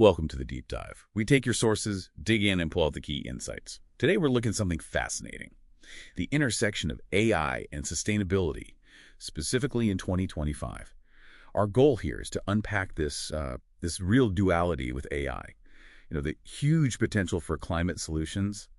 Welcome to the Deep Dive. We take your sources, dig in, and pull out the key insights. Today we're looking at something fascinating. The intersection of AI and sustainability, specifically in 2025. Our goal here is to unpack this real duality with AI. The huge potential for climate solutions,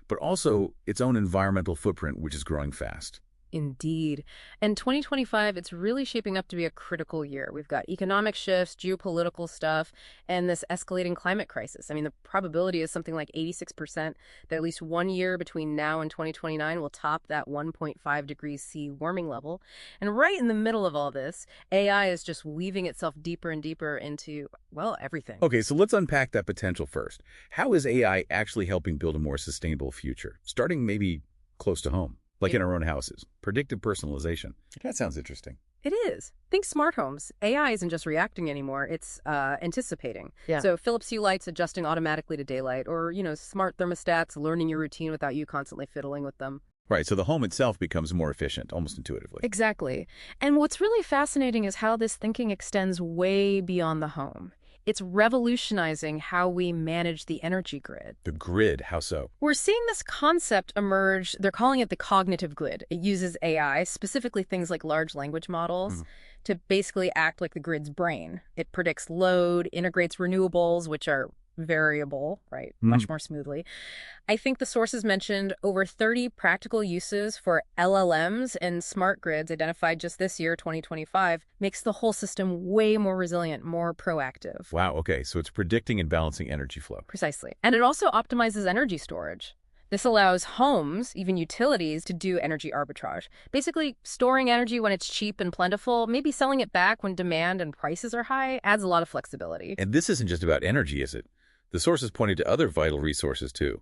but also its own environmental footprint, which is growing fast. Indeed. And 2025, it's really shaping up to be a critical year. We've got economic shifts, geopolitical stuff, and this escalating climate crisis. I mean, the probability is something like 86% that at least 1 year between now and 2029 will top that 1.5 degrees C warming level. And right in the middle of all this, AI is just weaving itself deeper and deeper into, well, everything. Okay, so let's unpack that potential first. How is AI actually helping build a more sustainable future? Starting maybe close to home. Like in our own houses. Predictive personalization. That sounds interesting. It is. Think smart homes. AI isn't just reacting anymore, it's anticipating. Yeah. So Philips Hue lights adjusting automatically to daylight, or, smart thermostats learning your routine without you constantly fiddling with them. Right, so the home itself becomes more efficient, almost intuitively. Exactly. And what's really fascinating is how this thinking extends way beyond the home. It's revolutionizing how we manage the energy grid. The grid, how so? We're seeing this concept emerge. They're calling it the cognitive grid. It uses AI, specifically things like large language models, to basically act like the grid's brain. It predicts load, integrates renewables, which are variable, right, much more smoothly. I think the sources mentioned over 30 practical uses for LLMs and smart grids identified just this year, 2025, makes the whole system way more resilient, more proactive. Wow, okay, so it's predicting and balancing energy flow. Precisely. And it also optimizes energy storage. This allows homes, even utilities, to do energy arbitrage. Basically, storing energy when it's cheap and plentiful, maybe selling it back when demand and prices are high, adds a lot of flexibility. And this isn't just about energy, is it? The sources pointed to other vital resources, too.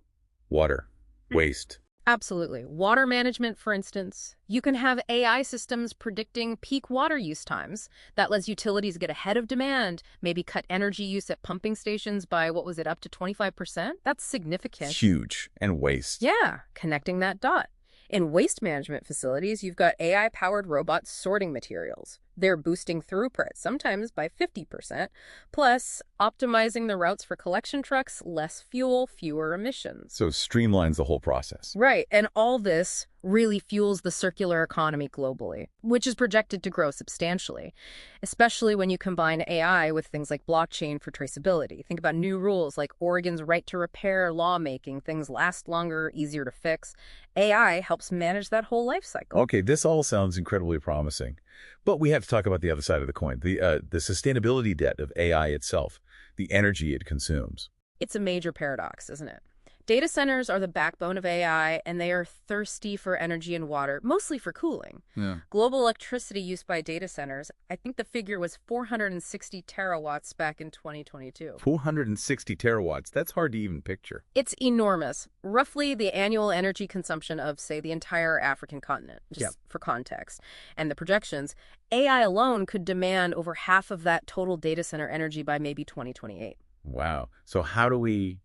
Water, waste. Absolutely. Water management, for instance. You can have AI systems predicting peak water use times. That lets utilities get ahead of demand, maybe cut energy use at pumping stations by, up to 25%? That's significant. It's huge. And waste. Yeah, connecting that dot. In waste management facilities, you've got AI-powered robots sorting materials. They're boosting throughput, sometimes by 50%, plus optimizing the routes for collection trucks, less fuel, fewer emissions. So it streamlines the whole process. Right, and all this really fuels the circular economy globally, which is projected to grow substantially, especially when you combine AI with things like blockchain for traceability. Think about new rules like Oregon's right to repair law making things last longer, easier to fix. AI helps manage that whole life cycle. Okay, this all sounds incredibly promising. But we have to talk about the other side of the coin, the sustainability debt of AI itself, the energy it consumes. It's a major paradox, isn't it? Data centers are the backbone of AI, and they are thirsty for energy and water, mostly for cooling. Yeah. Global electricity used by data centers, I think the figure was 460 terawatts back in 2022. 460 terawatts. That's hard to even picture. It's enormous. Roughly the annual energy consumption of, say, the entire African continent, just for context. And the projections, AI alone could demand over half of that total data center energy by maybe 2028. Wow. So how do we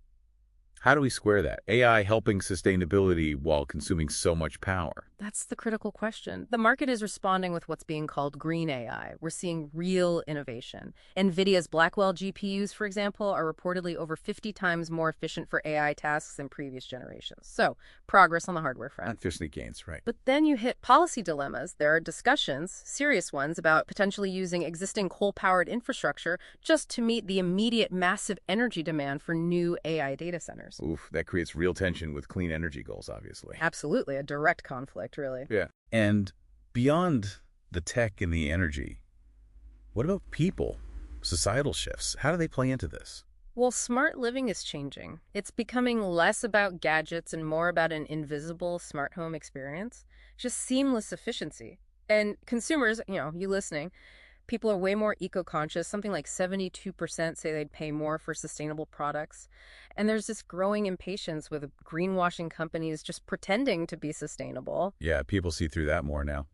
square that? AI helping sustainability while consuming so much power? That's the critical question. The market is responding with what's being called green AI. We're seeing real innovation. NVIDIA's Blackwell GPUs, for example, are reportedly over 50 times more efficient for AI tasks than previous generations. So, progress on the hardware front. Efficiency gains, right. But then you hit policy dilemmas. There are discussions, serious ones, about potentially using existing coal-powered infrastructure just to meet the immediate massive energy demand for new AI data centers. Oof, that creates real tension with clean energy goals, obviously. Absolutely, a direct conflict, really. Yeah. And beyond the tech and the energy, what about people, societal shifts? How do they play into this? Well, smart living is changing. It's becoming less about gadgets and more about an invisible smart home experience. Just seamless efficiency. And consumers, you listening, people are way more eco-conscious. Something like 72% say they'd pay more for sustainable products. And there's this growing impatience with greenwashing companies just pretending to be sustainable. Yeah, people see through that more now.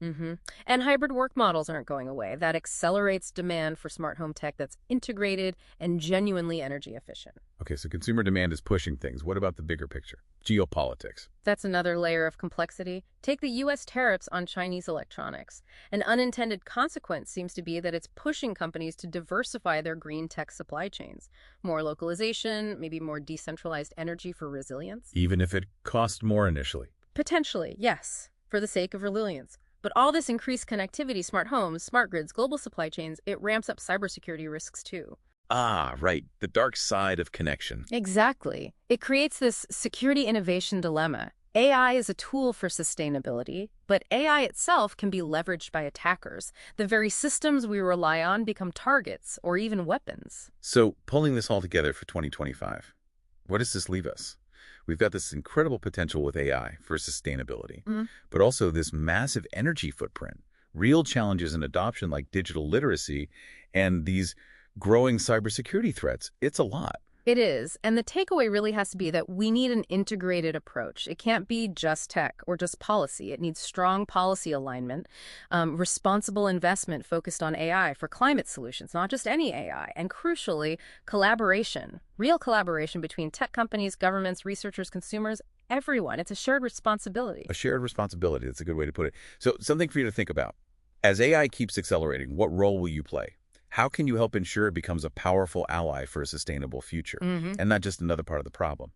And hybrid work models aren't going away. That accelerates demand for smart home tech that's integrated and genuinely energy efficient. Okay, so consumer demand is pushing things. What about the bigger picture? Geopolitics. That's another layer of complexity. Take the U.S. tariffs on Chinese electronics. An unintended consequence seems to be that it's pushing companies to diversify their green tech supply chains. More localization, maybe more decentralized energy for resilience. Even if it cost more initially. Potentially, yes, for the sake of resilience. But all this increased connectivity, smart homes, smart grids, global supply chains, it ramps up cybersecurity risks too. Ah, right. The dark side of connection. Exactly. It creates this security innovation dilemma. AI is a tool for sustainability, but AI itself can be leveraged by attackers. The very systems we rely on become targets or even weapons. So, pulling this all together for 2025, what does this leave us? We've got this incredible potential with AI for sustainability, but also this massive energy footprint, real challenges in adoption like digital literacy, and these growing cybersecurity threats. It's a lot. It is, and the takeaway really has to be that we need an integrated approach. It can't be just tech or just policy. It needs strong policy alignment, responsible investment focused on AI for climate solutions, not just any AI, and crucially, collaboration, real collaboration between tech companies, governments, researchers, consumers, everyone. It's a shared responsibility. A shared responsibility. That's a good way to put it. So, something for you to think about. As AI keeps accelerating, what role will you play? How can you help ensure it becomes a powerful ally for a sustainable future and not just another part of the problem?